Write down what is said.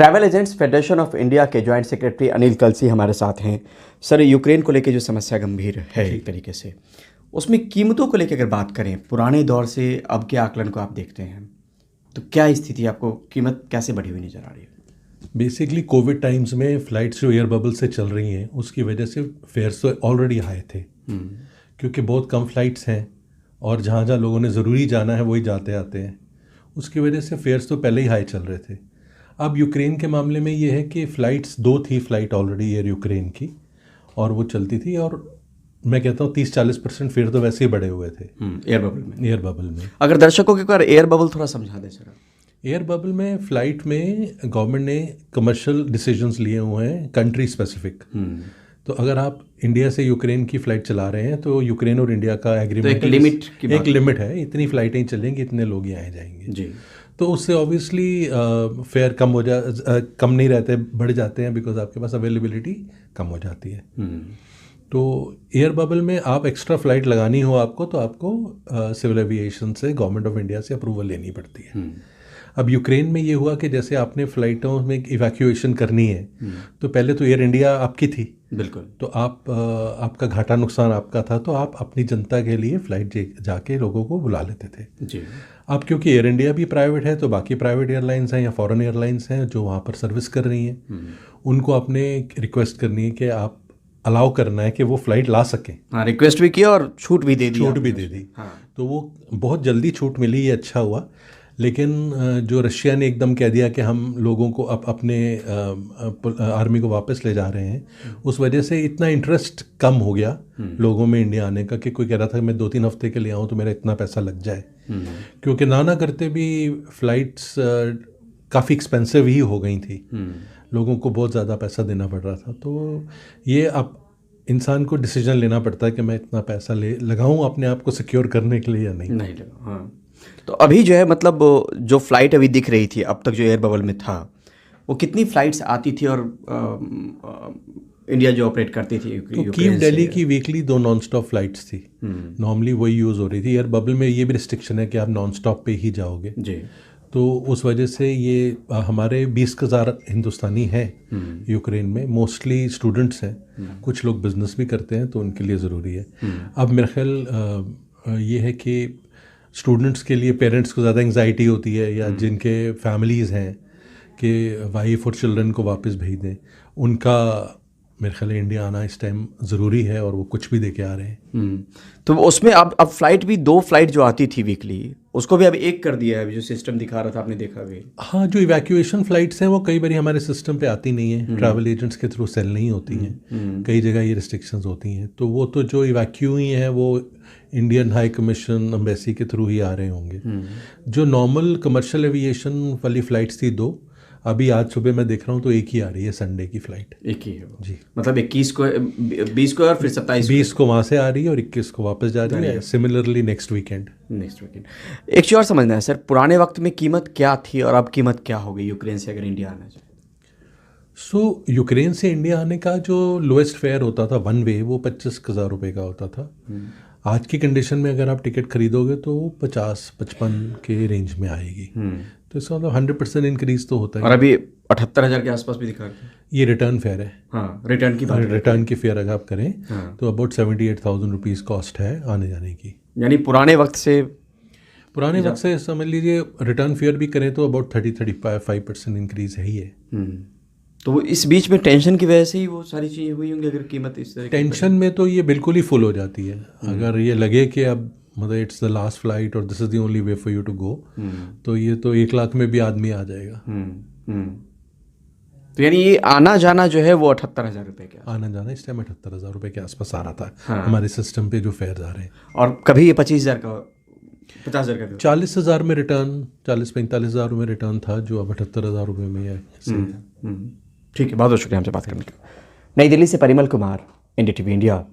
Travel agents federation of India के joint secretary Anil कलसी हमारे साथ हैं। सर, यूक्रेन को लेकर जो समस्या गंभीर है एक तरीके से, उसमें कीमतों को लेकर अगर बात करें, पुराने दौर से अब के आकलन को आप देखते हैं तो क्या स्थिति, आपको कीमत कैसे बढ़ी हुई नज़र आ रही है? बेसिकली कोविड टाइम्स में फ़्लाइट्स जो एयर बबल से चल रही हैं उसकी वजह से फेयर्स तो ऑलरेडी हाई थे, क्योंकि बहुत कम फ़्लाइट्स हैं और जहाँ जहाँ लोगों ने ज़रूरी जाना है वही जाते आते हैं। उसकी वजह से फेयर्स तो पहले ही हाई चल रहे थे। अब यूक्रेन के मामले में ये है कि फ़्लाइट्स 2 थी फ़्लाइट ऑलरेडी एयर यूक्रेन की, और वो चलती थी, और मैं कहता हूँ 30-40% फेयर तो वैसे ही बढ़े हुए थे एयर बबल में। अगर दर्शकों के ऊपर एयर बबल थोड़ा समझा दें सर। एयर बबल में फ़्लाइट में गवर्नमेंट ने कमर्शियल डिसीजंस लिए हुए हैं कंट्री स्पेसिफिक। तो अगर आप इंडिया से यूक्रेन की फ़्लाइट चला रहे हैं तो यूक्रेन और इंडिया का एग्रीमेंट, तो एक लिमिट है, इतनी फ़्लाइटें चलेंगी, इतने लोग यहाँ आएंगे जी। तो उससे ऑब्वियसली फेयर कम नहीं रहते, बढ़ जाते हैं, बिकॉज आपके पास अवेलेबिलिटी कम हो जाती है। तो एयर बबल में आप एक्स्ट्रा फ़्लाइट लगानी हो आपको, तो आपको सिविल एविएशन से, गवर्नमेंट ऑफ इंडिया से अप्रूवल लेनी पड़ती है। अब यूक्रेन में ये हुआ कि जैसे आपने फ़्लाइटों में इवैक्यूएशन करनी है तो पहले तो एयर इंडिया आपकी थी, बिल्कुल, तो आपका घाटा नुकसान आपका था, तो आप अपनी जनता के लिए फ़्लाइट जाके लोगों को बुला लेते थे जी। अब क्योंकि एयर इंडिया भी प्राइवेट है तो बाकी प्राइवेट एयरलाइंस हैं या फॉरेन एयरलाइंस हैं जो वहाँ पर सर्विस कर रही हैं, उनको आपने रिक्वेस्ट करनी है कि आप अलाउ करना है कि वो फ़्लाइट ला सकें। हाँ, रिक्वेस्ट भी किया और छूट भी दे दी। हाँ। तो वो बहुत जल्दी छूट मिली, ये अच्छा हुआ। लेकिन जो रशिया ने एकदम कह दिया कि हम लोगों को अपने आर्मी को वापस ले जा रहे हैं, उस वजह से इतना इंटरेस्ट कम हो गया लोगों में इंडिया आने का कि कोई कह रहा था कि मैं 2-3 हफ्ते के लिए आऊँ तो मेरा इतना पैसा लग जाए, क्योंकि ना करते भी फ़्लाइट्स काफ़ी एक्सपेंसिव ही हो गई थी, लोगों को बहुत ज़्यादा पैसा देना पड़ रहा था। तो ये अब इंसान को डिसीजन लेना पड़ता है कि मैं इतना पैसा लगाऊँ अपने आप को सिक्योर करने के लिए या नहीं लगाऊँ। हाँ। तो अभी जो है, मतलब जो फ़्लाइट अभी दिख रही थी अब तक जो एयर बबल में था, वो कितनी फ़्लाइट्स आती थी और इंडिया जो ऑपरेट करती थी? तो कीव दिल्ली की वीकली 2 नॉन स्टॉप फ्लाइट्स थी, नॉर्मली वही यूज़ हो रही थी। एयर बबल में ये भी रिस्ट्रिक्शन है कि आप नॉन स्टॉप पे ही जाओगे जी। तो उस वजह से ये हमारे 20,000 हिंदुस्तानी हैं यूक्रेन में, मोस्टली स्टूडेंट्स हैं, कुछ लोग बिजनेस भी करते हैं तो उनके लिए ज़रूरी है। अब मेरा ख्याल ये है कि स्टूडेंट्स के लिए पेरेंट्स को ज़्यादा एंग्जाइटी होती है, या जिनके फैमिलीज़ हैं कि वाइफ और चिल्ड्रन को वापस भेज दें, उनका मेरे ख्याल इंडिया आना इस टाइम ज़रूरी है, और वो कुछ भी दे के आ रहे हैं। तो उसमें अब फ़्लाइट भी 2 फ्लाइट जो आती थी वीकली, उसको भी अब 1 कर दिया है, जो सिस्टम दिखा रहा था, आपने देखा भी? हाँ, जो इवैक्यूएशन फ़्लाइट्स हैं वो कई बार हमारे सिस्टम पे आती नहीं है, ट्रैवल एजेंट्स के थ्रू सेल नहीं होती हैं, कई जगह ये रिस्ट्रिक्शंस होती हैं। तो वो तो जो इवैक्यू ही हैं वो इंडियन हाई कमीशन, एम्बेसी के थ्रू ही आ रहे होंगे। जो नॉर्मल कमर्शियल एविएशन वाली फ़्लाइट्स थी 2, अभी आज सुबह मैं देख रहा हूँ तो 1 ही आ रही है, संडे की फ़्लाइट 1 ही है जी। मतलब 21 को, 20 को और फिर 20 को वहाँ से आ रही है और 21 को वापस जा रही है, सिमिलरली नेक्स्ट वीकेंड। एक चीज़ और समझना है सर, पुराने वक्त में कीमत क्या थी और अब कीमत क्या हो गई यूक्रेन से अगर इंडिया आना चाहिए? यूक्रेन से इंडिया आने का जो लोएस्ट फेयर होता था वन वे, वो 25,000 रुपये का होता था। आज की कंडीशन में अगर आप टिकट खरीदोगे तो 50-55 के रेंज में आएगी। तो इसका मतलब 100% इंक्रीज तो होता है। और अभी 78,000 के आसपास भी दिखा रहे हैं। ये रिटर्न फेयर है। हाँ, रिटर्न की फेयर अगर आप करें तो अबाउट 78,000 रुपीज़ कॉस्ट है आने जाने की। यानी पुराने वक्त से समझ लीजिए रिटर्न फेयर भी करें तो अबाउट 30-35% इंक्रीज है ही है। तो इस बीच में टेंशन की वजह से ही वो सारी चीज़ें हुई होंगी, अगर कीमत इस तरह टेंशन में तो ये बिल्कुल ही फुल हो जाती है। अगर ये लगे कि अब मतलब इट्स द लास्ट फ्लाइट और this is the only way for you to go, तो ये तो 1 लाख में भी आदमी आ जाएगा। तो यानी ये आना जाना जो है वो 78,000 रुपये के आना जाना इस टाइम 78,000 रुपये के आसपास आ रहा था हमारे सिस्टम पे जो फेयर आ रहे हैं। और कभी ये 25,000 का, 50,000 का, 40,000 में रिटर्न, 40-45,000 में रिटर्न था, जो अब 78,000 रुपये में है। ठीक है, बहुत बहुत शुक्रिया हमसे बात करने का। नई दिल्ली से परिमल कुमार, NDTV इंडिया।